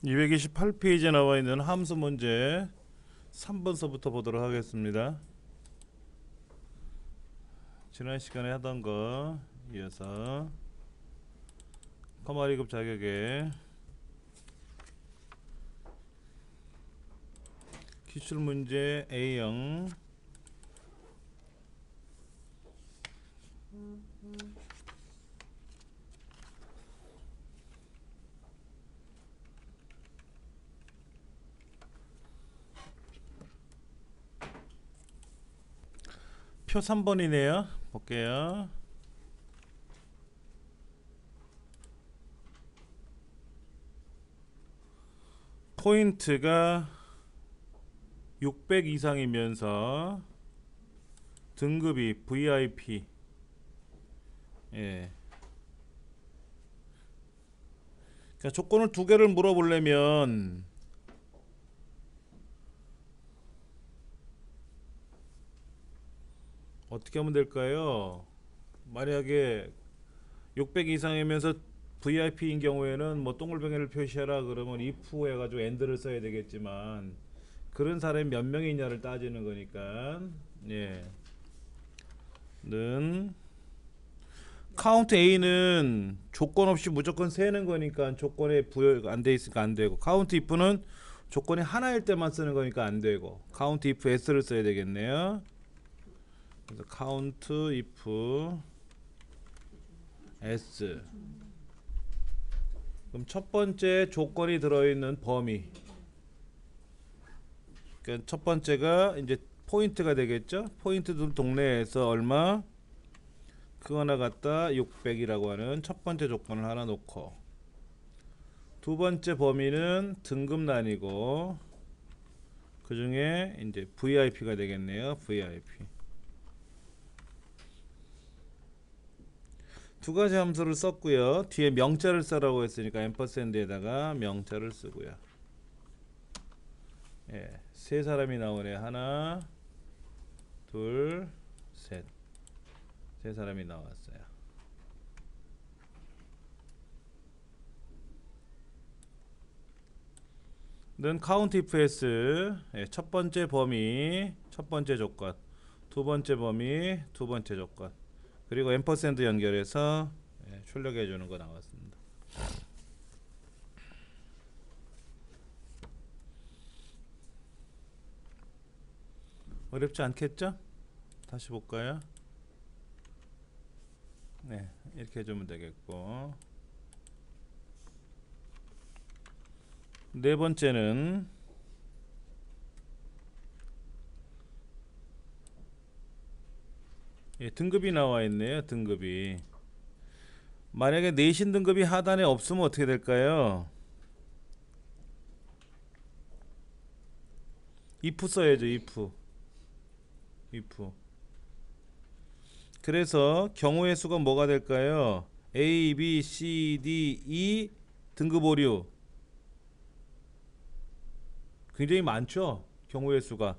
228페이지에 나와 있는 함수 문제 3번서부터 보도록 하겠습니다. 지난 시간에 하던 거 이어서 커머 2급 자격에 기출 문제 A형 표 3번이네요. 볼게요. 포인트가 600 이상이면서 등급이 VIP. 예. 그러니까 조건을 두 개를 물어보려면 어떻게 하면 될까요? 만약에 600 이상이면서 VIP인 경우에는 뭐 동글뱅이를 표시하라 그러면 if 해가지고 and를 써야 되겠지만 그런 사람이 몇 명이 있냐를 따지는 거니까 예. 는 카운트 A는 조건 없이 무조건 세는 거니까 조건에 부여가 안 돼 있으니까 안 되고, 카운트 if는 조건이 하나일 때만 쓰는 거니까 안 되고, 카운트 if s를 써야 되겠네요. 그래서 count if s. 그럼 첫 번째 조건이 들어있는 범위, 그러니까 첫 번째가 이제 포인트가 되겠죠. 포인트들 동네에서 얼마, 그거 하나 갖다 600이라고 하는 첫 번째 조건을 하나 놓고, 두 번째 범위는 등급란이고 그 중에 이제 VIP가 되겠네요. VIP. 두 가지 함수를 썼고요. 뒤에 명자를 써라고 했으니까 앰퍼샌드에다가 명자를 쓰고요. 예, 세 사람이 나오네. 하나, 둘, 셋. 세 사람이 나왔어요. 는 count if s. 예, 첫 번째 범위, 첫 번째 조건. 두 번째 범위, 두 번째 조건. 그리고 앰퍼샌드 연결해서 출력해 주는 거 나왔습니다. 어렵지 않겠죠? 다시 볼까요? 네, 이렇게 해주면 되겠고, 네 번째는 등급이 나와 있네요. 등급이 만약에 내신 등급이 하단에 없으면 어떻게 될까요? if 써야죠. if. 그래서 경우의 수가 뭐가 될까요? A, B, C, D, E 등급 오류 굉장히 많죠. 경우의 수가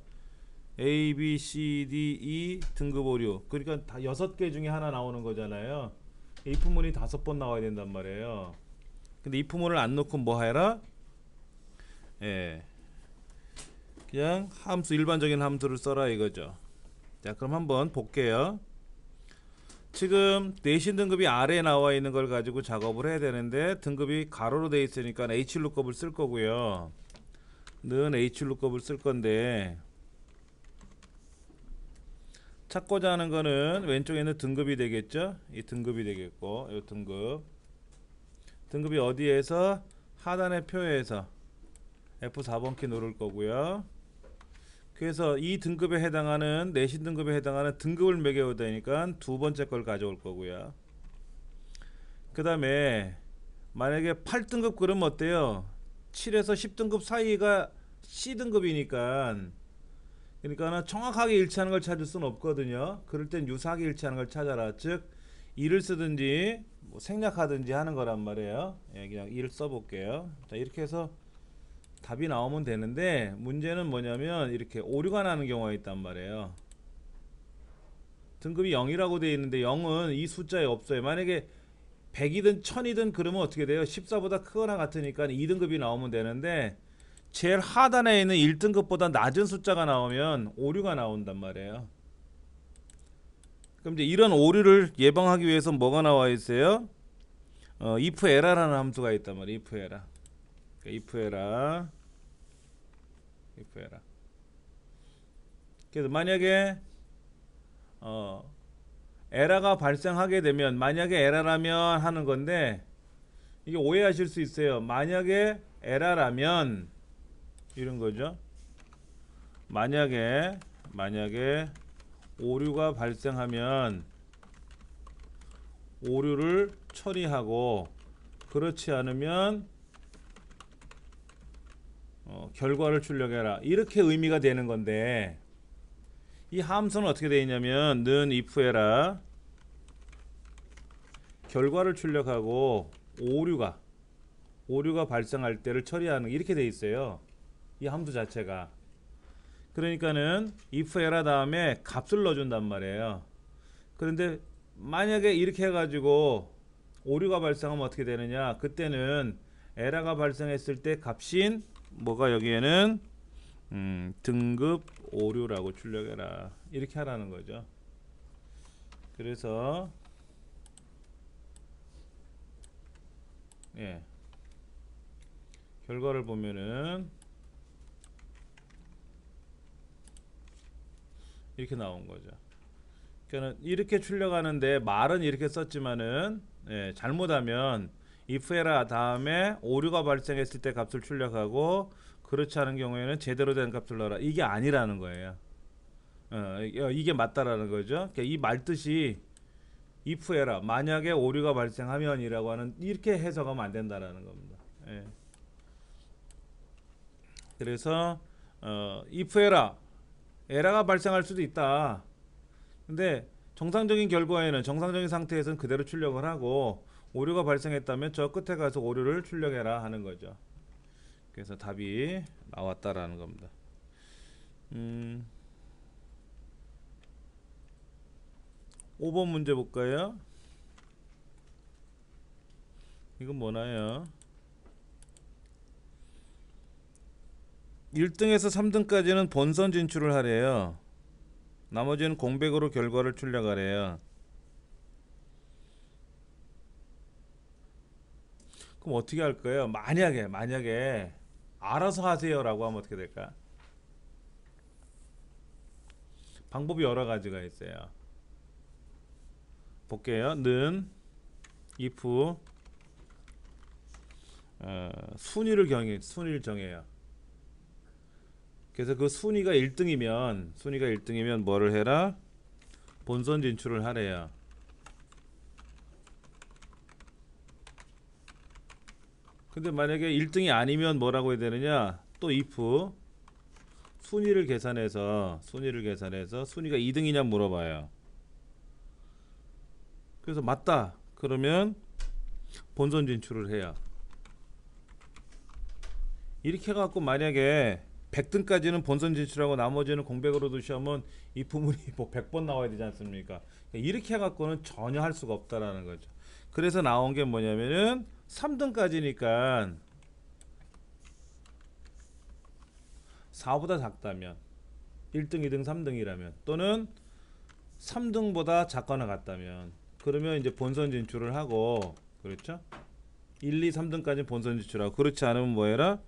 A, B, C, D, E 등급 오류, 그러니까 다 6개 중에 하나 나오는 거잖아요. if문이 5번 나와야 된단 말이에요. 근데 if문을 안 넣고 뭐 해라? 예, 그냥 함수, 일반적인 함수를 써라 이거죠. 자, 그럼 한번 볼게요. 지금 내신 등급이 아래에 나와 있는 걸 가지고 작업을 해야 되는데 등급이 가로로 되어 있으니까 H룩업을 쓸 거고요. 는 H룩업을 쓸 건데, 찾고자 하는 거는 왼쪽에 있는 등급이 되겠죠. 이 등급이 되겠고, 이 등급이 어디에서, 하단의 표에서 F4번 키 누를 거고요. 그래서 이 등급에 해당하는, 내신 등급에 해당하는 등급을 매겨야 되니까 두 번째 걸 가져올 거고요. 그 다음에 만약에 8등급 그러면 어때요? 7에서 10등급 사이가 C등급이니까, 그러니까 정확하게 일치하는 걸 찾을 수는 없거든요. 그럴 땐 유사하게 일치하는 걸 찾아라. 즉 2를 쓰든지 뭐 생략하든지 하는 거란 말이에요. 예, 그냥 2를 써볼게요. 자, 이렇게 해서 답이 나오면 되는데, 문제는 뭐냐면 이렇게 오류가 나는 경우가 있단 말이에요. 등급이 0이라고 되어 있는데 0은 이 숫자에 없어요. 만약에 100이든 1000이든 그러면 어떻게 돼요? 14보다 크거나 같으니까 2등급이 나오면 되는데 제일 하단에 있는 1등급보다 낮은 숫자가 나오면 오류가 나온단 말이에요. 그럼 이제 이런 오류를 예방하기 위해서 뭐가 나와 있어요? if error라는 함수가 있단 말이에요. if error. if error. if error. 그래서 만약에 에러가 발생하게 되면, 만약에 에러라면 하는 건데 이게 오해하실 수 있어요. 만약에 에러라면 이런 거죠. 만약에 오류가 발생하면 오류를 처리하고, 그렇지 않으면 결과를 출력해라, 이렇게 의미가 되는 건데, 이 함수는 어떻게 되어 있냐면 는 if error 결과를 출력하고 오류가 발생할 때를 처리하는, 이렇게 되어 있어요. 이 함수 자체가. 그러니까는 if error 다음에 값을 넣어준단 말이에요. 그런데 만약에 이렇게 해가지고 오류가 발생하면 어떻게 되느냐, 그때는 에러가 발생했을 때 값인 뭐가 여기에는 등급 오류라고 출력해라, 이렇게 하라는 거죠. 그래서 결과를 보면은 이렇게 나온 거죠. 그러니까 이렇게 출력하는데 말은 이렇게 썼지만은 잘못하면 if error 다음에 오류가 발생했을 때 값을 출력하고, 그렇지 않은 경우에는 제대로 된 값을 넣어라, 이게 아니라는 거예요. 이게 맞다라는 거죠. 그러니까 이 말뜻이 if error 만약에 오류가 발생하면이라고 하는, 이렇게 해석하면 안 된다라는 겁니다. 그래서 if error 에러가 발생할 수도 있다. 근데 정상적인 결과에는, 정상적인 상태에서는 그대로 출력을 하고, 오류가 발생했다면 저 끝에 가서 오류를 출력해라 하는 거죠. 그래서 답이 나왔다라는 겁니다. 5번 문제 볼까요? 이건 뭐나요? 1등에서 3등까지는 본선 진출을 하래요. 나머지는 공백으로 결과를 출력하래요. 그럼 어떻게 할까요? 만약에 알아서 하세요라고 하면 어떻게 될까? 방법이 여러 가지가 있어요. 볼게요. 는 if 순위를 정해요. 그래서 그 순위가 1등이면 뭐를 해라? 본선 진출을 하래요. 근데 만약에 1등이 아니면 뭐라고 해야 되느냐? 또 if 순위를 계산해서 순위가 2등이냐 물어봐요. 그래서 맞다 그러면 본선 진출을 해요. 이렇게 해갖고 만약에 100등까지는 본선 진출하고 나머지는 공백으로 두시면 이 부분이 뭐 100번 나와야 되지 않습니까? 이렇게 해갖고는 전혀 할 수가 없다라는 거죠. 그래서 나온 게 뭐냐면은 3등까지니까 4보다 작다면, 1등, 2등, 3등이라면, 또는 3등보다 작거나 같다면, 그러면 이제 본선 진출을 하고, 그렇죠? 1, 2, 3등까지 본선 진출하고, 그렇지 않으면 뭐 해라?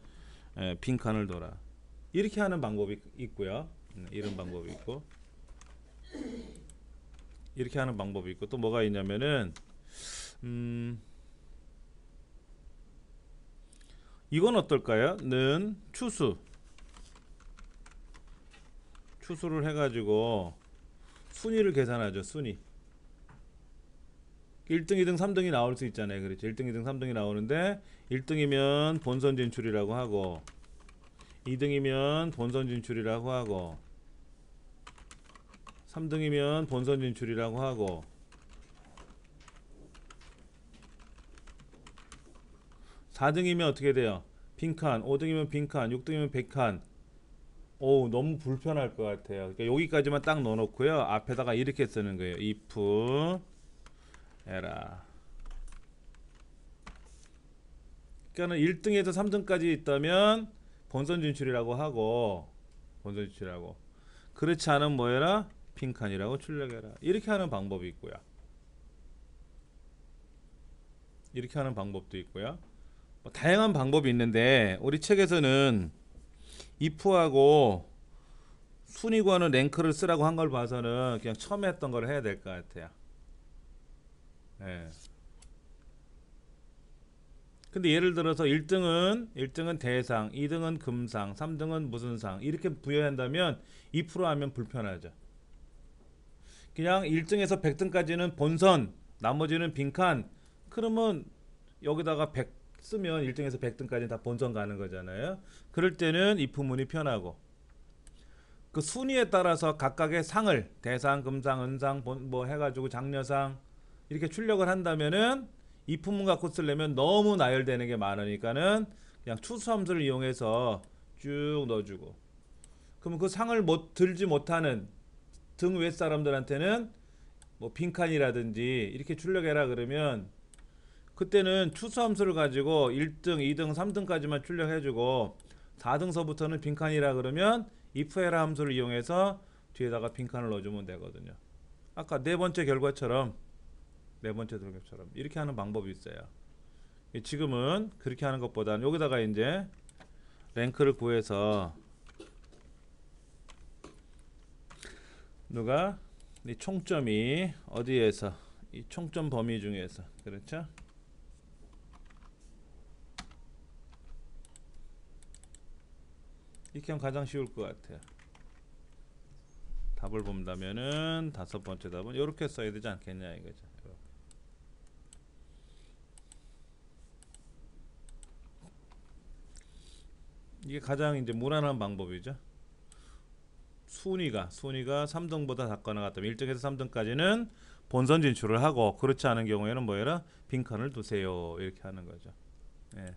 빈칸을 둬라. 이렇게 하는 방법이 있고요. 이런 방법이 있고, 이렇게 하는 방법이 있고, 또 뭐가 있냐면은 이건 어떨까요? 는 추수를 해가지고 순위를 계산하죠. 순위 1등, 2등, 3등이 나올 수 있잖아요. 그렇죠? 1등, 2등, 3등이 나오는데 1등이면 본선 진출이라고 하고, 2등이면 본선 진출이라고 하고, 3등이면 본선 진출이라고 하고, 4등이면 어떻게 돼요? 빈칸. 5등이면 빈칸. 6등이면 100칸. 오, 너무 불편할 것 같아요. 그러니까 여기까지만 딱 넣어놓고요. 앞에다가 이렇게 쓰는 거예요. if error 그러니까는 1등에서 3등까지 있다면 본선 진출이라고 하고, 본선 진출이라고. 그렇지 않으면 뭐해라? 빈칸이라고 출력해라. 이렇게 하는 방법이 있고요. 이렇게 하는 방법도 있고요. 뭐 다양한 방법이 있는데 우리 책에서는 if하고 순위 구하는 랭크를 쓰라고 한 걸 봐서는 그냥 처음에 했던 걸 해야 될 것 같아요. 예. 근데 예를 들어서 1등은 대상, 2등은 금상, 3등은 무슨 상 이렇게 부여한다면 2% 하면 불편하죠. 그냥 1등에서 100등까지는 본선, 나머지는 빈칸. 그러면 여기다가 100 쓰면 1등에서 100등까지는 다 본선 가는 거잖아요. 그럴 때는 if문이 편하고 그 순위에 따라서 각각의 상을 대상, 금상, 은상 뭐 해가지고 장려상 이렇게 출력을 한다면은 if문 갖고 쓰려면 너무 나열되는 게 많으니까는 그냥 추수함수를 이용해서 쭉 넣어주고 그러면 그 상을 들지 못하는 등 윗 사람들한테는 뭐 빈칸이라든지 이렇게 출력해라 그러면 그때는 추수함수를 가지고 1등, 2등, 3등까지만 출력해주고 4등서부터는 빈칸이라 그러면 if해라 함수를 이용해서 뒤에다가 빈칸을 넣어주면 되거든요. 아까 네 번째 결과처럼 이렇게 하는 방법이 있어요. 지금은 그렇게 하는 것보다는 여기다가 이제 랭크를 구해서 누가 이 총점이 어디에서 이 총점 범위 중에서 그렇죠? 이렇게 하면 가장 쉬울 것 같아요. 답을 본다면은 다섯 번째 답은 이렇게 써야 되지 않겠냐 이거죠. 이게 가장 이제 무난한 방법이죠. 순위가 3등보다 작거나 같다면 1등에서 3등까지는 본선 진출을 하고 그렇지 않은 경우에는 뭐해라? 빈칸을 두세요. 이렇게 하는 거죠. 예.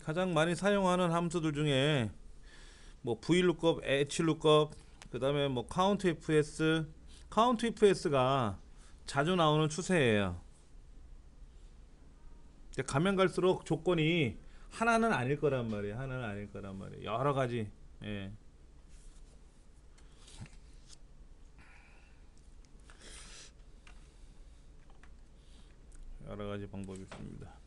가장 많이 사용하는 함수들 중에 뭐 VLOOKUP, HLOOKUP, 그 다음에 뭐 COUNTIFS가 자주 나오는 추세예요. 가면 갈수록 조건이 하나는 아닐 거란 말이에요. 여러 가지. 예. 여러 가지 방법이 있습니다.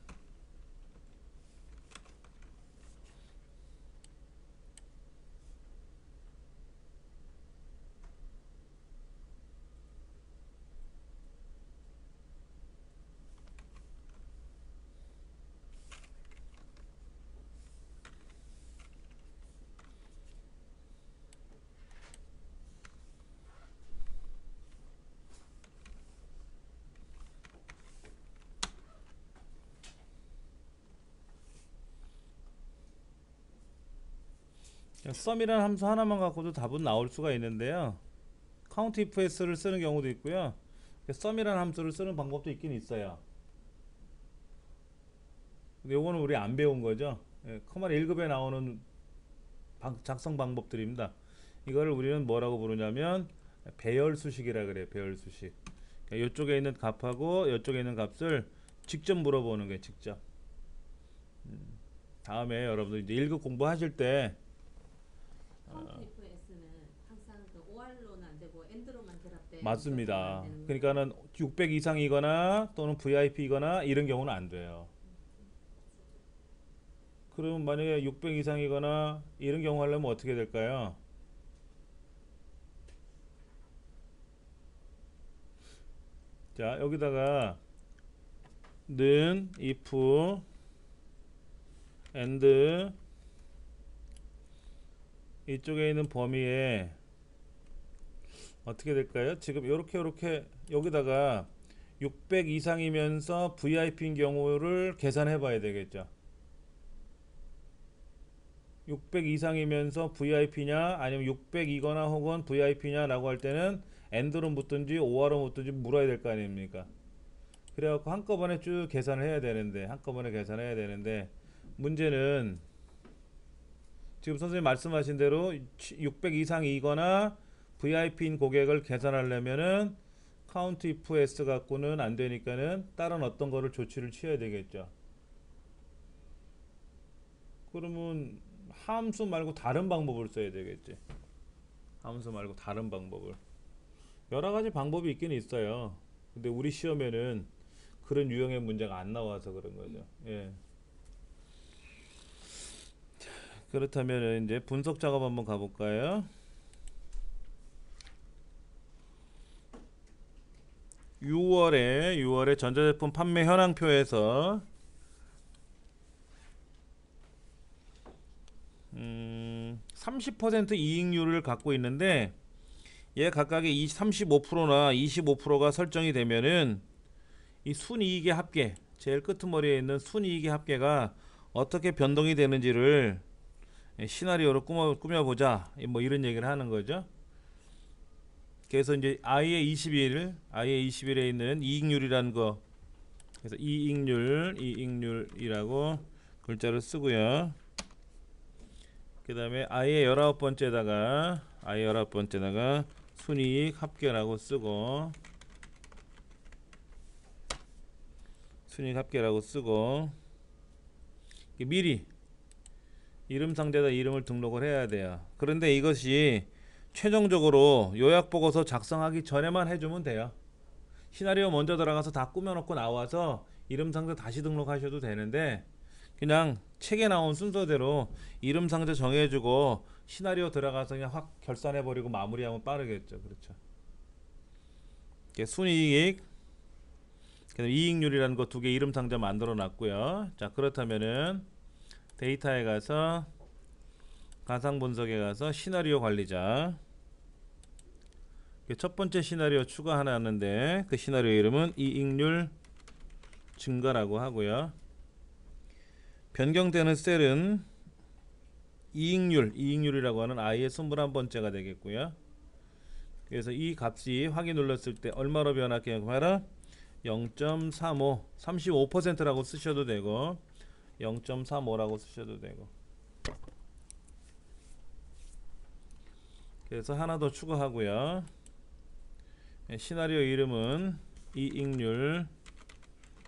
썸이라는 함수 하나만 갖고도 답은 나올 수가 있는데요. COUNTIFS를 쓰는 경우도 있고요. 썸이라는 함수를 쓰는 방법도 있긴 있어요. 근데 요거는 우리 안 배운 거죠. 커말 1급에 나오는 작성 방법들입니다. 이거를 우리는 뭐라고 부르냐면 배열수식이라 그래요. 배열수식. 이쪽에 있는 값하고 이쪽에 있는 값을 직접 물어보는 게 직접. 다음에 여러분들 이제 1급 공부하실 때 COUNTIFS는 항상 그 OR로는 안 되고 AND로만 결합돼. 맞습니다. 그러니까는 600 이상이거나 또는 VIP이거나 이런 경우는 안 돼요. 그러면 만약에 600 이상이거나 이런 경우 하려면 어떻게 될까요? 자, 여기다가 는 if and 이쪽에 있는 범위에 어떻게 될까요? 지금 요렇게 여기다가 600 이상이면서 VIP인 경우를 계산해 봐야 되겠죠. 600 이상이면서 VIP냐 아니면 600이거나 혹은 VIP냐 라고 할 때는 AND로 묻든지 OR로 묻든지 물어야 될 거 아닙니까? 그래갖고 한꺼번에 쭉 계산을 해야 되는데 문제는 지금 선생님 말씀하신 대로 600 이상이거나 VIP인 고객을 계산하려면은 count if s 갖고는 안 되니까는 다른 어떤 거를 조치를 취해야 되겠죠. 그러면 함수 말고 다른 방법을 써야 되겠지. 함수 말고 다른 방법을. 여러 가지 방법이 있긴 있어요. 근데 우리 시험에는 그런 유형의 문제가 안 나와서 그런 거죠. 예. 그렇다면 이제 분석 작업 한번 가볼까요? 6월에 전자제품 판매 현황표에서 30% 이익률을 갖고 있는데 얘 각각의 35%나 25%가 설정이 되면은 이 순이익의 합계, 제일 끄트머리에 있는 순이익의 합계가 어떻게 변동이 되는지를 시나리오로 꾸며보자, 뭐 이런 얘기를 하는 거죠. 그래서 이제 IE21에 있는 이익률이라는 거, 그래서 이익률이라고 글자를 쓰고요. 그 다음에 I의 19번째다가 순이익 합계라고 쓰고, 미리 이름 상자에다 이름을 등록을 해야 돼요. 그런데 이것이 최종적으로 요약보고서 작성하기 전에만 해주면 돼요. 시나리오 먼저 들어가서 다 꾸며놓고 나와서 이름 상자 다시 등록하셔도 되는데, 그냥 책에 나온 순서대로 이름 상자 정해주고 시나리오 들어가서 그냥 확 결산해버리고 마무리하면 빠르겠죠. 그렇죠. 순이익, 이익률이라는 거 두 개 이름 상자 만들어 놨고요. 자, 그렇다면은 데이터에 가서 가상 분석에 가서 시나리오 관리자, 첫 번째 시나리오 추가하는데 그 시나리오 이름은 이익률 증가라고 하고요. 변경되는 셀은 이익률이라고 하는 i의 21번째가 되겠고요. 그래서 이 값이 확인 눌렀을 때 얼마로 변할게요? 봐라. 0.35, 35%라고 쓰셔도 되고 0.35라고 쓰셔도 되고. 그래서 하나 더 추가하고요. 시나리오 이름은 이익률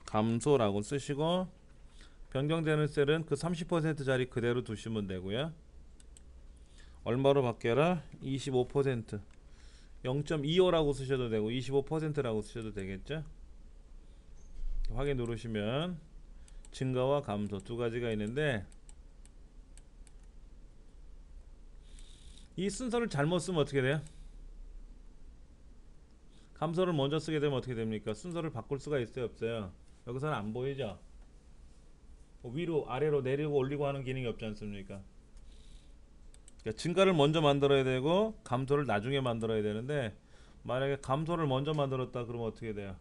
감소라고 쓰시고, 변경되는 셀은 그 30% 그대로 두시면 되고요. 얼마로 바뀌어라? 25%. 0.25라고 쓰셔도 되고 25%라고 쓰셔도 되겠죠. 확인 누르시면 증가와 감소 두 가지가 있는데, 이 순서를 잘못 쓰면 어떻게 돼요? 감소를 먼저 쓰게 되면 어떻게 됩니까? 순서를 바꿀 수가 있어요, 없어요? 여기서는 안 보이죠? 위로 아래로 내리고 올리고 하는 기능이 없지 않습니까? 그러니까 증가를 먼저 만들어야 되고 감소를 나중에 만들어야 되는데, 만약에 감소를 먼저 만들었다 그러면 어떻게 돼요?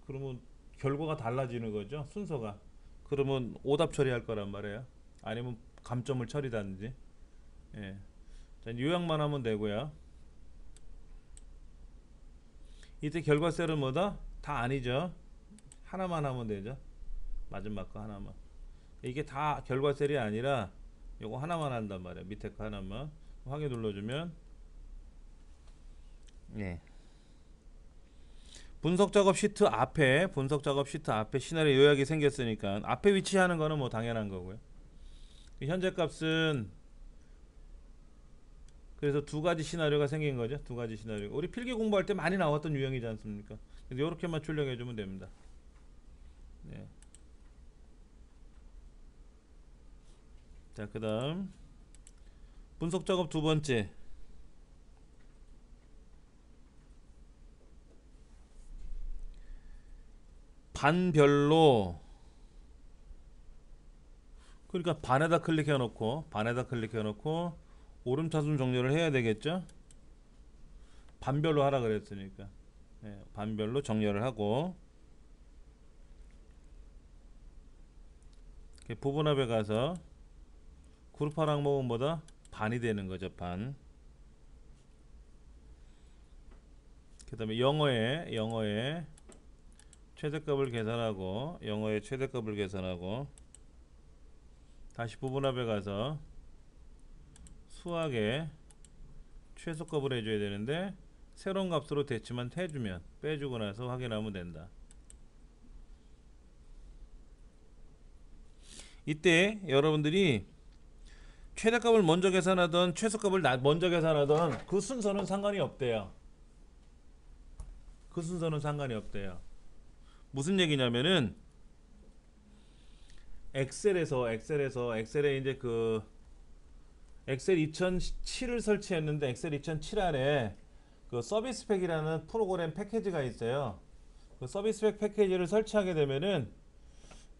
그러면 결과가 달라지는 거죠, 순서가. 그러면 오답 처리할 거란 말이에요. 아니면 감점을 처리하든지. 예. 자, 요약만 하면 되고요. 이때 결과 셀은 뭐다? 다 아니죠. 하나만 하면 되죠. 마지막 거 하나만. 이게 다 결과 셀이 아니라 요거 하나만 한단 말이야. 밑에 거 하나만 확인 눌러주면, 예. 분석 작업 시트 앞에 시나리오 요약이 생겼으니까 앞에 위치하는 거는 뭐 당연한 거고요. 현재 값은 그래서 두 가지 시나리오가 생긴 거죠. 두 가지 시나리오. 우리 필기 공부할 때 많이 나왔던 유형이지 않습니까? 그래서 이렇게만 출력해 주면 됩니다. 네. 자, 그다음 분석 작업 두 번째. 반별로, 그러니까 반에다 클릭해 놓고 오름차순 정렬을 해야 되겠죠. 반별로 하라 그랬으니까. 네, 반별로 정렬을 하고, 부분합에 가서 그룹할 항목은 뭐다? 반이 되는 거죠. 반. 그 다음에 영어의 최대값을 계산하고 다시 부분합에 가서 수학의 최소값을 해줘야 되는데 새로운 값으로 대치만 해주면 빼주고 나서 확인하면 된다. 이때 여러분들이 최대값을 먼저 계산하던 최소값을 먼저 계산하던 그 순서는 상관이 없대요. 그 순서는 상관이 없대요. 무슨 얘기냐면은 엑셀에 이제 그 엑셀 2007을 설치했는데 엑셀 2007 안에 그 서비스 팩이라는 프로그램 패키지가 있어요. 그 서비스 팩 패키지를 설치하게 되면은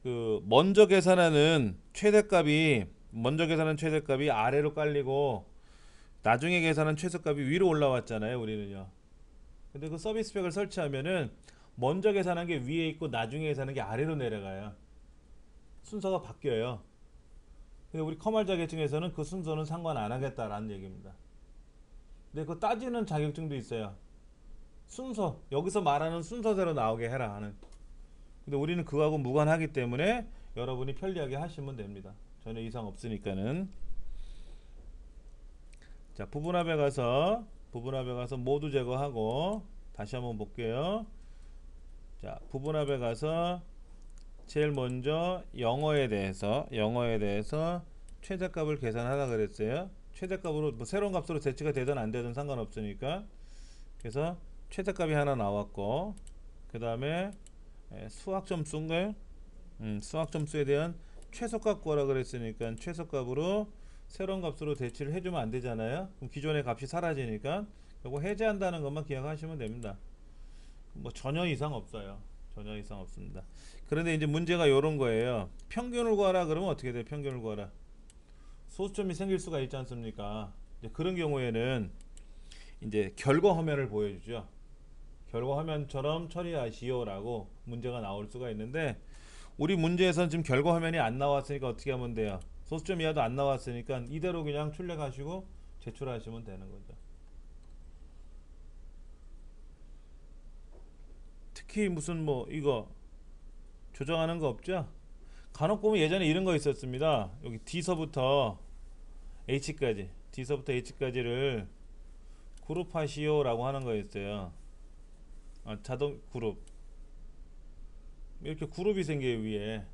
그 먼저 계산하는 최대값이 아래로 깔리고 나중에 계산한 최소값이 위로 올라왔잖아요, 우리는요. 근데 그 서비스 팩을 설치하면은 먼저 계산한 게 위에 있고 나중에 계산한 게 아래로 내려가요. 순서가 바뀌어요. 근데 우리 커말 자격증에서는 그 순서는 상관 안 하겠다라는 얘기입니다. 근데 그 따지는 자격증도 있어요. 순서, 여기서 말하는 순서대로 나오게 해라 하는. 근데 우리는 그거하고 무관하기 때문에 여러분이 편리하게 하시면 됩니다. 전혀 이상 없으니까는. 자, 부분합에 가서 모두 제거하고 다시 한번 볼게요. 자, 부분합에 가서 제일 먼저 영어에 대해서 최대값을 계산하라 그랬어요. 최대값으로 뭐 새로운 값으로 대치가 되든 안 되든 상관없으니까. 그래서 최대값이 하나 나왔고, 그 다음에 수학 점수인가요? 수학 점수에 대한 최소값 구하라 그랬으니까 최소값으로 새로운 값으로 대치를 해주면 안 되잖아요. 그럼 기존의 값이 사라지니까 이거 해제한다는 것만 기억하시면 됩니다. 뭐 전혀 이상 없어요. 전혀 이상 없습니다. 그런데 이제 문제가 이런 거예요. 평균을 구하라 그러면 어떻게 돼요? 평균을 구하라. 소수점이 생길 수가 있지 않습니까? 이제 그런 경우에는 이제 결과 화면을 보여주죠. 결과 화면처럼 처리하시오라고 문제가 나올 수가 있는데 우리 문제에서는 지금 결과 화면이 안 나왔으니까 어떻게 하면 돼요? 소수점 이하도 안 나왔으니까 이대로 그냥 출력하시고 제출하시면 되는 거죠. 특히 무슨 뭐 이거 조정하는 거 없죠? 간혹 보면 예전에 이런 거 있었습니다. 여기 D서부터 H까지를 그룹하시오라고 하는 거였어요. 자동 그룹. 이렇게 그룹이 생겨요, 위에.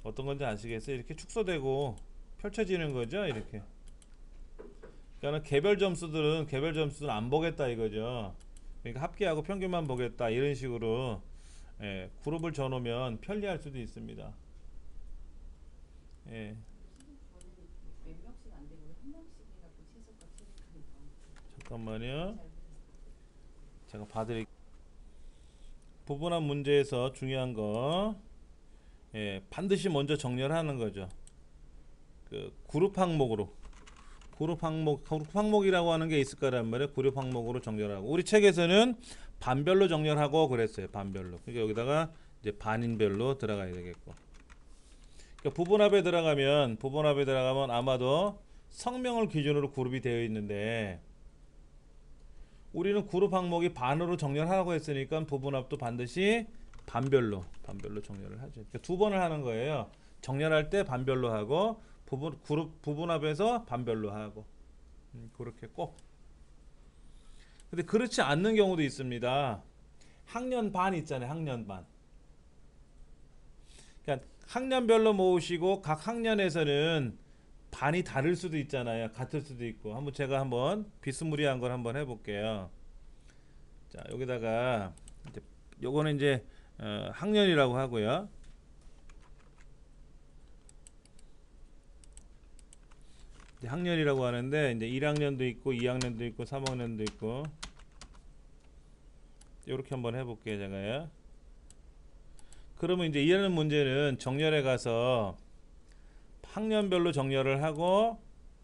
어떤 건지 아시겠어요? 이렇게 축소되고 펼쳐지는 거죠, 이렇게. 그러니까 개별 점수들은 안 보겠다 이거죠. 그러니까 합계하고 평균만 보겠다 이런 식으로 그룹을 줘놓으면 편리할 수도 있습니다. 예. 몇 명씩 안 되고 한 명씩이라고 최소값 체크하니까. 잠깐만요. 제가 봐드릴. 부분합 문제에서 중요한 거, 반드시 먼저 정렬하는 거죠. 그 그룹 항목이라고 하는 게 있을 거란 말이에요. 그룹 항목으로 정렬하고. 우리 책에서는 반별로 정렬하고 그랬어요. 반별로. 그러니까 여기다가 이제 반인별로 들어가야 되겠고. 그러니까 부분합에 들어가면 아마도 성명을 기준으로 그룹이 되어 있는데 우리는 그룹 항목이 반으로 정렬하라고 했으니까 부분합도 반드시 반별로 정렬을 하죠. 그러니까 두 번을 하는 거예요. 정렬할 때 반별로 하고 부분합에서 반별로 하고 그렇게 꼭. 근데 그렇지 않는 경우도 있습니다. 학년 반 있잖아요. 학년 반. 그러니까 학년별로 모으시고 각 학년에서는 반이 다를 수도 있잖아요. 같을 수도 있고. 제가 한번 비스무리한 걸 한번 해볼게요. 자, 여기다가 이제 요거는 이제 학년이라고 하고요. 학년이라고 하는데 이제 1학년도 있고 2학년도 있고 3학년도 있고 이렇게 한번 해볼게요. 제가요. 그러면 이제 이해하는 문제는 정렬에 가서 학년별로 정렬을 하고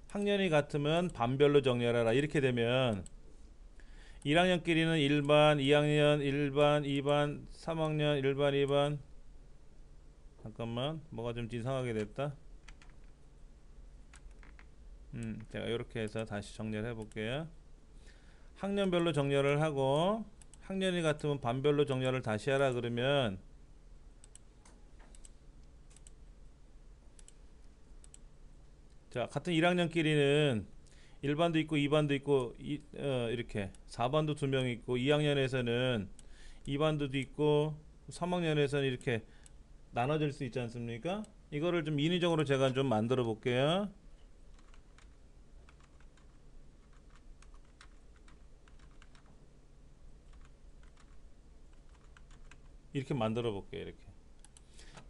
학년이 같으면 반별로 정렬하라 이렇게 되면 1학년끼리는 1반, 2학년 1반, 2반, 3학년 1반, 2반. 잠깐만, 뭐가 좀 이상하게 됐다. 제가 이렇게 해서 다시 정렬해 볼게요. 학년별로 정렬을 하고 학년이 같으면 반별로 정렬을 다시 하라 그러면 자, 같은 1학년끼리는 1반도 있고 2반도 있고 이렇게 4반도 2명 있고 2학년에서는 2반도도 있고 3학년에서는 이렇게 나눠질 수 있지 않습니까? 이거를 좀 인위적으로 제가 좀 만들어 볼게요. 이렇게 만들어 볼게요. 이렇게.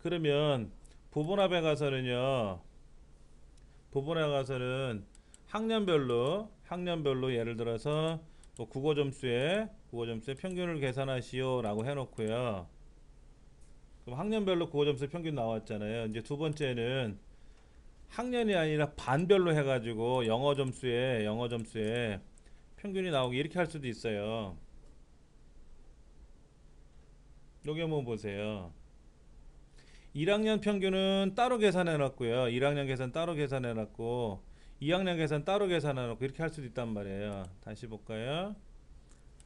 그러면 부분합에 가서는요. 부분합에 가서는 학년별로 예를 들어서 뭐 국어점수의 평균을 계산하시오라고 해놓고요. 그럼 학년별로 국어점수 평균 나왔잖아요. 이제 두 번째는 학년이 아니라 반별로 해가지고 영어 점수에 평균이 나오게 이렇게 할 수도 있어요. 여기 한번 보세요. 1학년 평균은 따로 계산해 놨고요. 1학년 계산 따로 계산해 놨고 2학년 계산 따로 계산해 놓고 이렇게 할 수도 있단 말이에요. 다시 볼까요?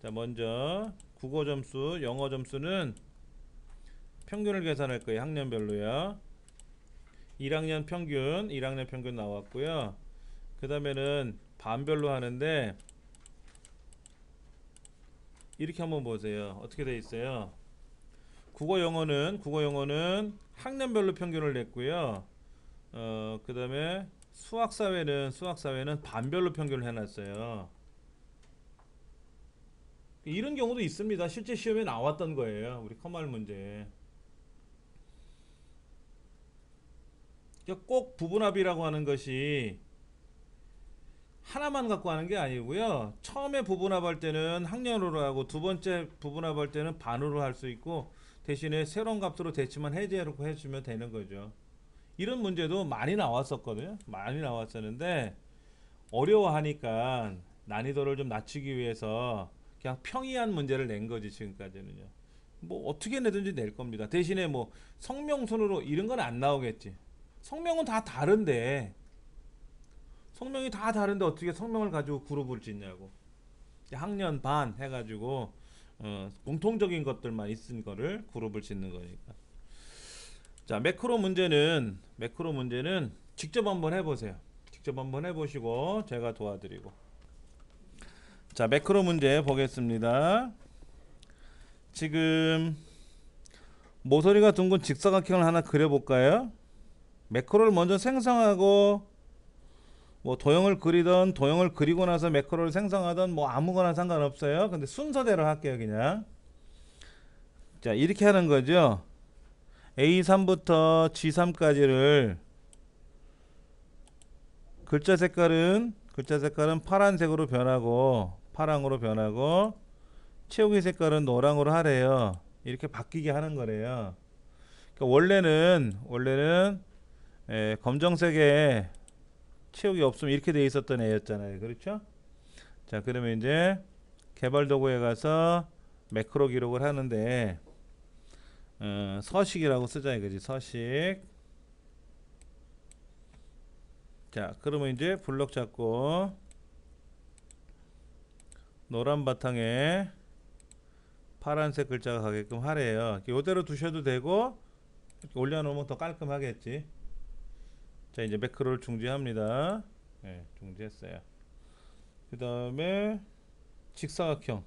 자, 먼저 국어 점수, 영어 점수는 평균을 계산할 거예요. 학년별로요. 1학년 평균 나왔고요. 그 다음에는 반별로 하는데 이렇게 한번 보세요. 어떻게 돼 있어요? 국어 영어는 학년별로 평균을 냈고요. 그 다음에 수학사회는 반별로 평균을 해놨어요. 이런 경우도 있습니다. 실제 시험에 나왔던 거예요. 우리 컴활 문제. 꼭 부분합이라고 하는 것이 하나만 갖고 하는 게 아니고요. 처음에 부분합할 때는 학년으로 하고 두 번째 부분합할 때는 반으로 할 수 있고 대신에 새로운 값으로 대치만 해제하고 해주면 되는 거죠. 이런 문제도 많이 나왔었거든요. 많이 나왔었는데 어려워하니까 난이도를 좀 낮추기 위해서 그냥 평이한 문제를 낸 거지 지금까지는요. 뭐 어떻게 내든지 낼 겁니다. 대신에 뭐 성명순으로 이런 건 안 나오겠지. 성명은 다 다른데 성명이 다 다른데 어떻게 성명을 가지고 그룹을 짓냐고. 학년 반 해가지고 공통적인 것들만 있은 거를 그룹을 짓는 거니까. 자, 매크로 문제는 직접 한번 해보세요. 직접 한번 해보시고 제가 도와드리고. 자, 매크로 문제 보겠습니다. 지금 모서리가 둥근 직사각형을 하나 그려볼까요? 매크로를 먼저 생성하고 뭐 도형을 그리던 도형을 그리고 나서 매크로를 생성하던 뭐 아무거나 상관없어요. 근데 순서대로 할게요. 그냥. 자, 이렇게 하는 거죠. A3부터 G3까지를 글자 색깔은 파란색으로 변하고 파랑으로 변하고 채우기 색깔은 노랑으로 하래요. 이렇게 바뀌게 하는 거래요. 그러니까 원래는 검정색에 채우기 없으면 이렇게 돼 있었던 애였잖아요. 그렇죠? 자, 그러면 이제 개발 도구에 가서 매크로 기록을 하는데 서식이라고 쓰자 이거지. 서식. 자, 그러면 이제 블럭 잡고 노란 바탕에 파란색 글자가 가게끔 하래요. 이대로 두셔도 되고 이렇게 올려놓으면 더 깔끔하겠지. 자, 이제 매크로를 중지합니다. 네, 중지했어요. 그 다음에 직사각형.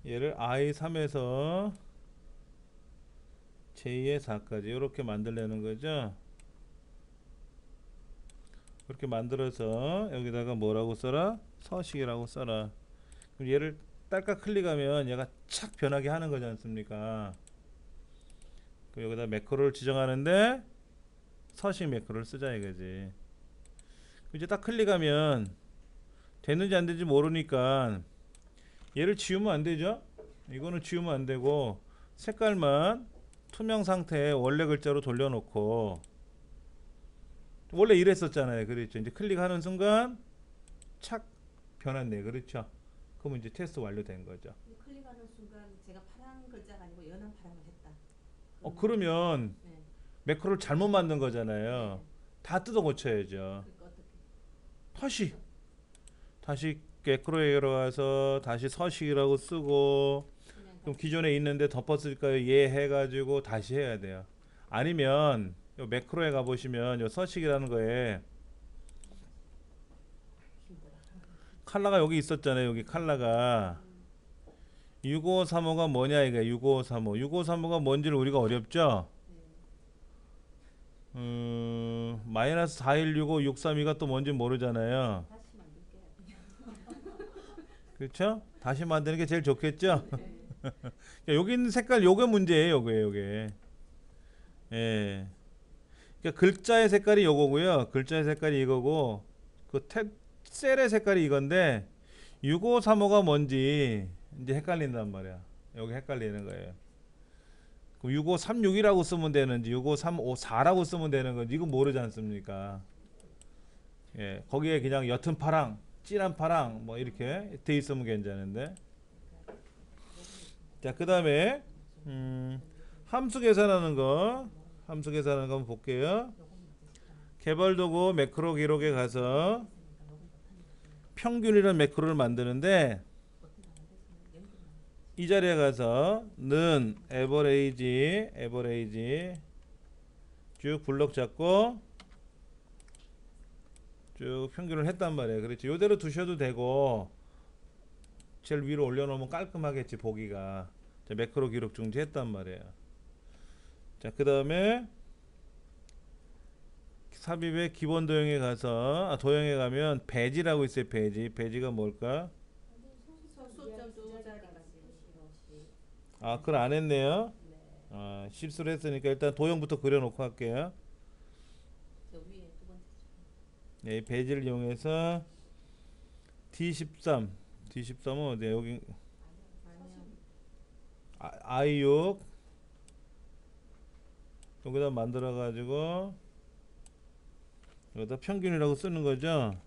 얘를 I3에서 J의 4까지 이렇게 만들려는 거죠. 그렇게 만들어서 여기다가 뭐라고 써라? 서식이라고 써라. 그럼 얘를 딸깍 클릭하면 얘가 착 변하게 하는 거지 않습니까? 그럼 여기다 매크로를 지정하는데 서식 매크로를 쓰자 이거지. 이제 딱 클릭하면 됐는지 안 되는지 모르니까 얘를 지우면 안 되죠. 이거는 지우면 안 되고 색깔만 투명 상태에 원래 글자로 돌려놓고 원래 이랬었잖아요. 그렇죠. 이제 클릭하는 순간 착 변했네. 그렇죠. 그러면 이제 테스트 완료된 거죠. 클릭하는 순간 제가 파란 글자가 아니고 연한 파랑을 했다. 그러면 네. 매크로를 잘못 만든 거잖아요. 네. 다 뜯어 고쳐야죠. 그러니까 다시 매크로에 들어가서 다시 서식이라고 쓰고 그럼 기존에 있는데 덮었을까요? 예 해가지고 다시 해야 돼요. 아니면 요 매크로에 가보시면 요 서식이라는 거에 컬러가 여기 있었잖아요. 여기 컬러가 6535가 뭐냐 이게 6535. 6535가 뭔지를 우리가 어렵죠? 마이너스 4165 632가 또 뭔지 모르잖아요. 다시 만들게요. 그렇죠? 다시 만드는 게 제일 좋겠죠? 여기 있는 색깔 요게 문제예요. 요게. 예. 그러니까 글자의 색깔이 요거고요. 글자의 색깔이 이거고 셀의 색깔이 이건데 6535가 뭔지 이제 헷갈린단 말이야. 여기 헷갈리는 거예요. 그럼 6536이라고 쓰면 되는지 65354라고 쓰면 되는 건지 이건 모르지 않습니까? 예. 거기에 그냥 옅은 파랑, 진한 파랑 뭐 이렇게 돼 있으면 괜찮은데. 자, 그다음에 함수 계산하는 거. 함수 계산하는 거 한번 볼게요. 개발 도구 매크로 기록에 가서 평균이라는 매크로를 만드는데 이 자리에 가서 는 에버레이지 쭉 블럭 잡고 쭉 평균을 했단 말이에요. 그렇지. 요대로 두셔도 되고 제일 위로 올려놓으면 깔끔하겠지 보기가. 자, 매크로 기록 중지했단 말이에요. 자, 그 다음에 삽입의 기본 도형에 가서 도형에 가면 배지라고 있어요. 배지가 뭘까? 숫자 두 자리까지. 아, 그걸 안 했네요. 네. 아, 실수를 했으니까 일단 도형부터 그려놓고 할게요. 저 위에 두 번째. 네, 배지를 이용해서 D13은 어디야? 여기 아니요. I6 여기다 만들어 가지고 여기다 평균이라고 쓰는 거죠.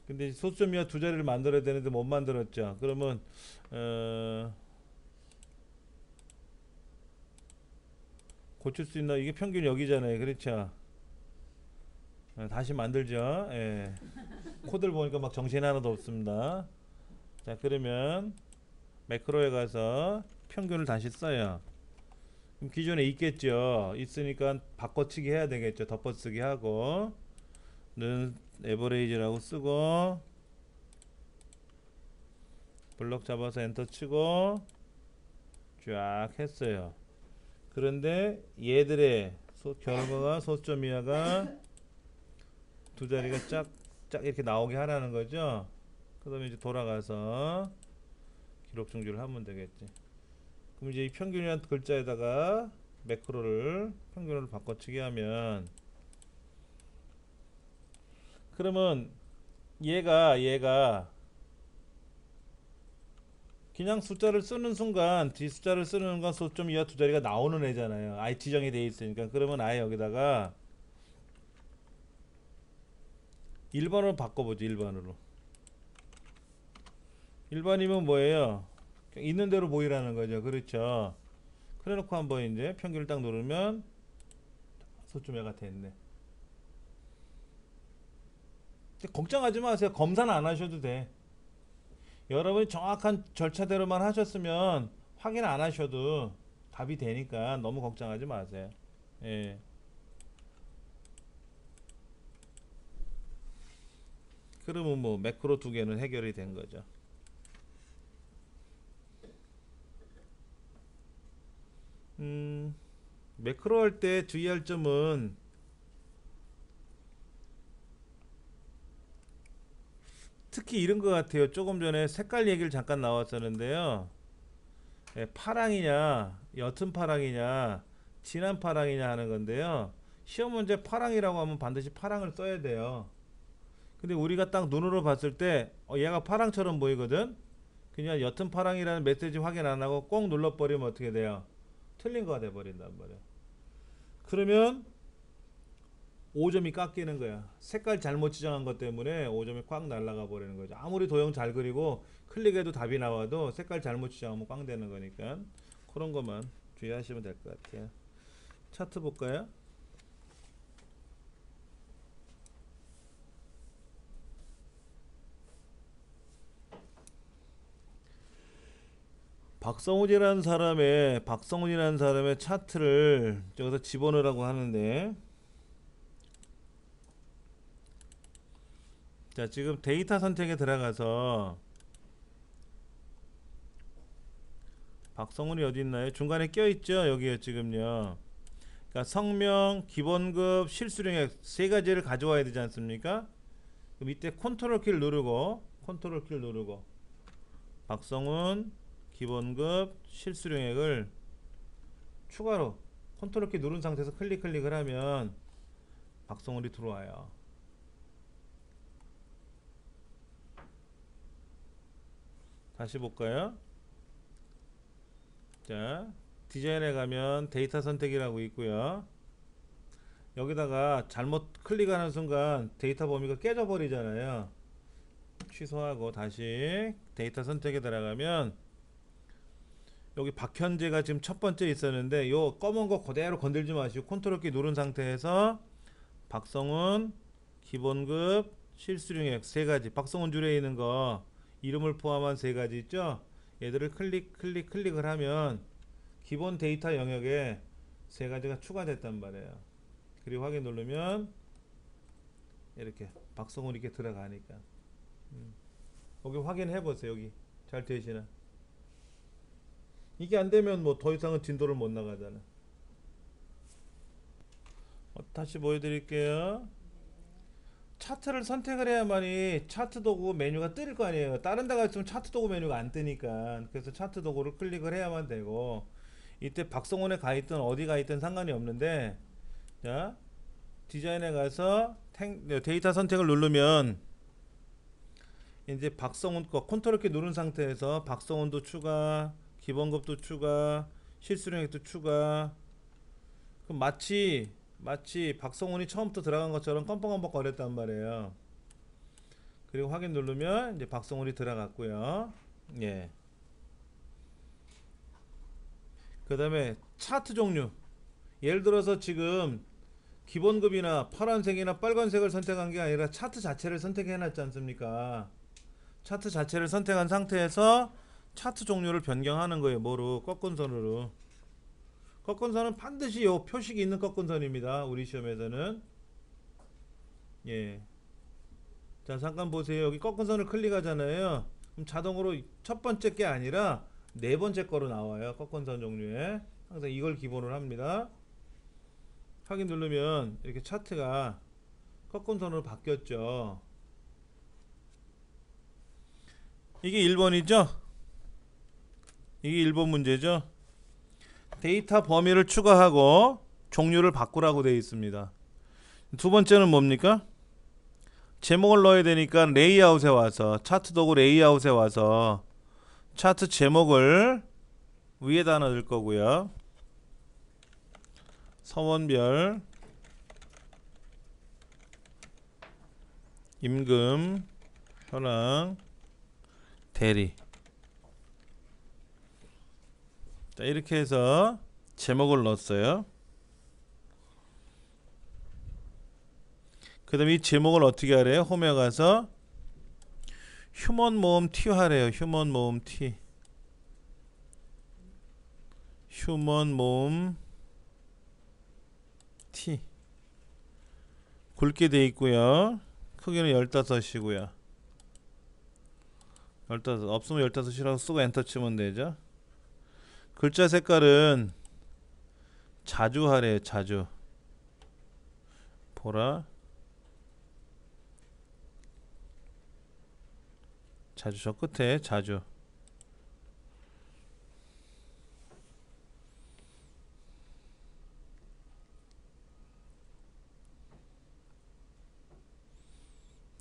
근데 소수점이와 두 자리를 만들어야 되는데 못 만들었죠. 그러면 고칠 수 있나? 이게 평균이 여기잖아요. 그렇죠. 다시 만들죠. 예. 코드를 보니까 막 정신이 하나도 없습니다. 자, 그러면 매크로에 가서 평균을 다시 써요. 그럼 기존에 있겠죠. 있으니까 바꿔치기 해야 되겠죠. 덮어쓰기 하고 는 에버레이지라고 쓰고 블럭 잡아서 엔터 치고 쫙 했어요. 그런데 얘들의 결과가 소수점 이하가 두 자리가 쫙 이렇게 나오게 하라는 거죠. 그 다음에 이제 돌아가서 기록 중지를 하면 되겠지. 그럼 이제 이 평균이라는 글자에다가 매크로를 평균으로 바꿔치기 하면 그러면 얘가 그냥 숫자를 쓰는 순간 뒤 숫자를 쓰는 순간 소점 이하 두 자리가 나오는 애잖아요. 아예 지정이 돼 있으니까. 그러면 아예 여기다가 1번으로 바꿔보죠. 1번으로. 1번이면 뭐예요? 있는 대로 보이라는 거죠. 그렇죠. 그래놓고 한번 이제 평균을 딱 누르면 소점이가 됐네. 걱정하지 마세요. 검사는 안 하셔도 돼. 여러분이 정확한 절차대로만 하셨으면 확인 안 하셔도 답이 되니까 너무 걱정하지 마세요. 예. 그러면 뭐 매크로 두 개는 해결이 된 거죠. 매크로 할 때 주의할 점은 특히 이런 것 같아요. 조금 전에 색깔 얘기를 잠깐 나왔었는데요. 예, 파랑이냐, 옅은 파랑이냐, 진한 파랑이냐 하는 건데요. 시험 문제 파랑이라고 하면 반드시 파랑을 써야 돼요. 근데 우리가 딱 눈으로 봤을 때 얘가 파랑처럼 보이거든. 그냥 옅은 파랑이라는 메시지 확인 안 하고 꼭 눌러버리면 어떻게 돼요? 틀린 거가 돼버린단 말이에요. 그러면 5점이 깎이는 거야. 색깔 잘못 지정한 것 때문에 5점이 꽉 날아가 버리는 거죠. 아무리 도형 잘 그리고 클릭해도 답이 나와도 색깔 잘못 지정하면 꽝 되는 거니까 그런 것만 주의하시면 될 것 같아요. 차트 볼까요? 박성훈이라는 사람의 차트를 여기서 집어넣으라고 하는데, 자, 지금 데이터 선택에 들어가서 박성훈이 어디 있나요? 중간에 껴있죠? 여기요 지금요. 그러니까 성명, 기본급, 실수령액 세 가지를 가져와야 되지 않습니까? 그 밑에 컨트롤 키를 누르고 박성훈, 기본급, 실수령액을 추가로 컨트롤 키 누른 상태에서 클릭을 하면 박성훈이 들어와요. 다시 볼까요? 자, 디자인에 가면 데이터 선택이라고 있고요. 여기다가 잘못 클릭하는 순간 데이터 범위가 깨져 버리잖아요. 취소하고 다시 데이터 선택에 들어가면 여기 박현재가 지금 첫 번째 있었는데 요 검은 거 그대로 건들지 마시고 컨트롤 키 누른 상태에서 박성훈, 기본급, 실수령액 세 가지, 박성훈 줄에 있는 거 이름을 포함한 세 가지 있죠? 얘들을 클릭을 하면 기본 데이터 영역에 세 가지가 추가됐단 말이에요. 그리고 확인 누르면 이렇게 박성훈 이렇게 들어가니까 여기 확인해 보세요. 여기 잘 되시나? 이게 안 되면 뭐 더 이상은 진도를 못 나가잖아. 다시 보여드릴게요. 차트를 선택을 해야만이 차트 도구 메뉴가 뜰 거 아니에요. 다른 데가 있으면 차트 도구 메뉴가 안 뜨니까. 그래서 차트 도구를 클릭을 해야만 되고, 이때 박성훈에 가 있든 어디 가 있든 상관이 없는데, 자, 디자인에 가서 데이터 선택을 누르면 이제 박성훈 거 컨트롤 키 누른 상태에서 박성훈도 추가, 기본급도 추가, 실수령액도 추가. 그럼 마치 박성훈이 처음부터 들어간 것처럼 껌뻑껌뻑 거렸단 말이에요. 그리고 확인 누르면 이제 박성훈이 들어갔고요. 예. 그 다음에 차트 종류. 예를 들어서 지금 기본급이나 파란색이나 빨간색을 선택한 게 아니라 차트 자체를 선택해 놨지 않습니까? 차트 자체를 선택한 상태에서 차트 종류를 변경하는 거예요. 뭐로? 꺾은 선으로. 꺾은 선은 반드시 요 표식이 있는 꺾은 선입니다. 우리 시험에서는. 예. 자, 잠깐 보세요. 여기 꺾은 선을 클릭하잖아요. 그럼 자동으로 첫 번째 게 아니라 네 번째 거로 나와요. 꺾은 선 종류에. 항상 이걸 기본으로 합니다. 확인 누르면 이렇게 차트가 꺾은 선으로 바뀌었죠. 이게 1번이죠? 이게 1번 문제죠? 데이터 범위를 추가하고 종류를 바꾸라고 되어 있습니다. 두 번째는 뭡니까? 제목을 넣어야 되니까 레이아웃에 와서 차트 도구 레이아웃에 와서 차트 제목을 위에다 넣을 거고요. 서원별, 임금, 현황, 대리. 자, 이렇게 해서 제목을 넣었어요. 그 다음에 이 제목을 어떻게 하래요? 홈에 가서 휴먼 모음 T 하래요. 휴먼 모음 T. 휴먼 모음 T. 굵게 돼 있고요. 크기는 15이고요. 15 없으면 15이라고 쓰고 엔터 치면 되죠. 글자 색깔은 자주 하래요. 자주. 보라. 자주 저 끝에 자주.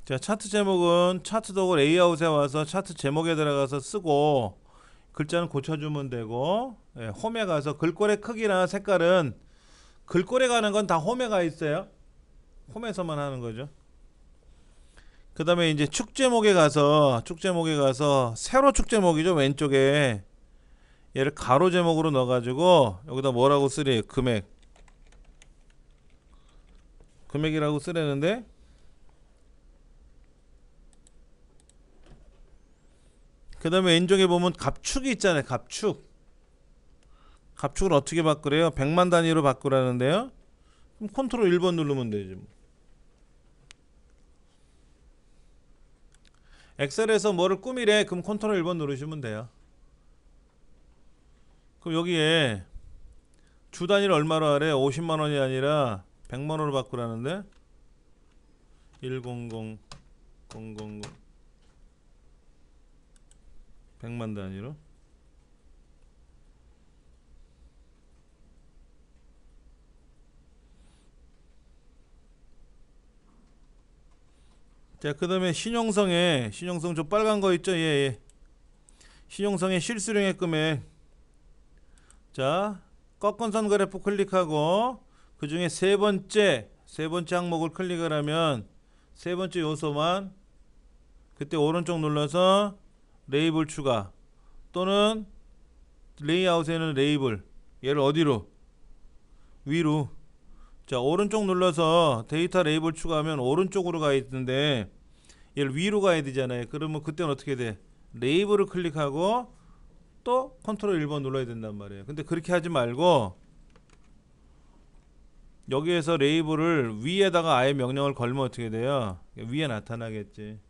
자, 차트 제목은 차트 도구 레이아웃에 와서 차트 제목에 들어가서 쓰고 글자는 고쳐주면 되고, 예, 홈에 가서 글꼴의 크기나 색깔은 글꼴에 가는 건 다 홈에 가 있어요. 홈에서만 하는 거죠. 그 다음에 이제 축 제목에 가서 세로 축 제목이죠. 왼쪽에 얘를 가로 제목으로 넣어가지고 여기다 뭐라고 쓰래요? 금액이라고 쓰려는데 그 다음에 왼쪽에 보면 갑축이 있잖아요. 갑축을 어떻게 바꾸래요? 100만 단위로 바꾸라는데요. 그럼 컨트롤 1번 누르면 되지 뭐. 엑셀에서 뭐를 꾸미래. 그럼 컨트롤 1번 누르시면 돼요. 그럼 여기에 주 단위를 얼마로 하래? 50만 원이 아니라 100만 원으로 바꾸라는데 100 000 100만 단위로. 자, 그 다음에 신용성 저 빨간 거 있죠? 예. 신용성의 실수령의 금액. 자, 꺾은선 그래프 클릭하고 그 중에 세 번째 항목을 클릭을 하면 세 번째 요소만 그때 오른쪽 눌러서 레이블 추가 또는 레이아웃에는 레이블 얘를 어디로? 위로. 자, 오른쪽 눌러서 데이터 레이블 추가하면 오른쪽으로 가 있는데 얘를 위로 가야 되잖아요. 그러면 그때는 어떻게 돼? 레이블을 클릭하고 또 컨트롤 1번 눌러야 된단 말이에요. 근데 그렇게 하지 말고 여기에서 레이블을 위에다가 아예 명령을 걸면 어떻게 돼요? 위에 나타나겠지.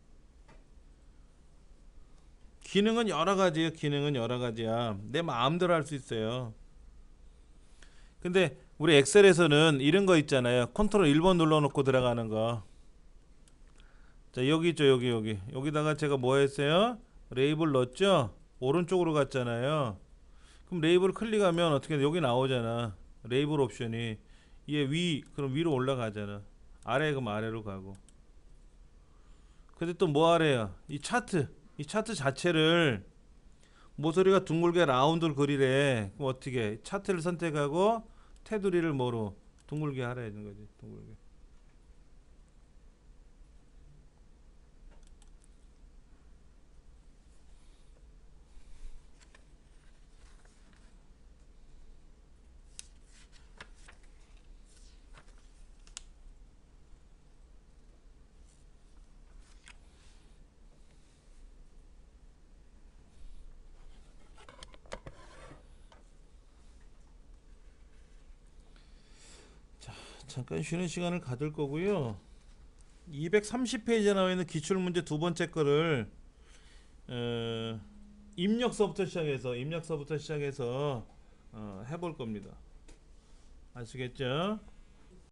기능은 여러 가지야. 내 마음대로 할 수 있어요. 근데 우리 엑셀에서는 이런 거 있잖아요. 컨트롤 1번 눌러놓고 들어가는 거. 자, 여기 있죠. 여기다가 제가 뭐 했어요? 레이블 넣었죠? 오른쪽으로 갔잖아요. 그럼 레이블 클릭하면 어떻게 돼? 여기 나오잖아. 레이블 옵션이. 얘 그럼 위로 올라가잖아. 아래 그럼 아래로 가고. 근데 또 뭐 하래요? 이 차트 자체를 모서리가 둥글게 라운드를 그리래. 그럼 어떻게? 차트를 선택하고 테두리를 뭐로? 둥글게 하라는 거지. 둥글게. 잠깐 쉬는 시간을 가질 거고요. 230페이지에 나와 있는 기출문제 두 번째 거를 입력서부터 시작해서 해볼 겁니다. 아시겠죠?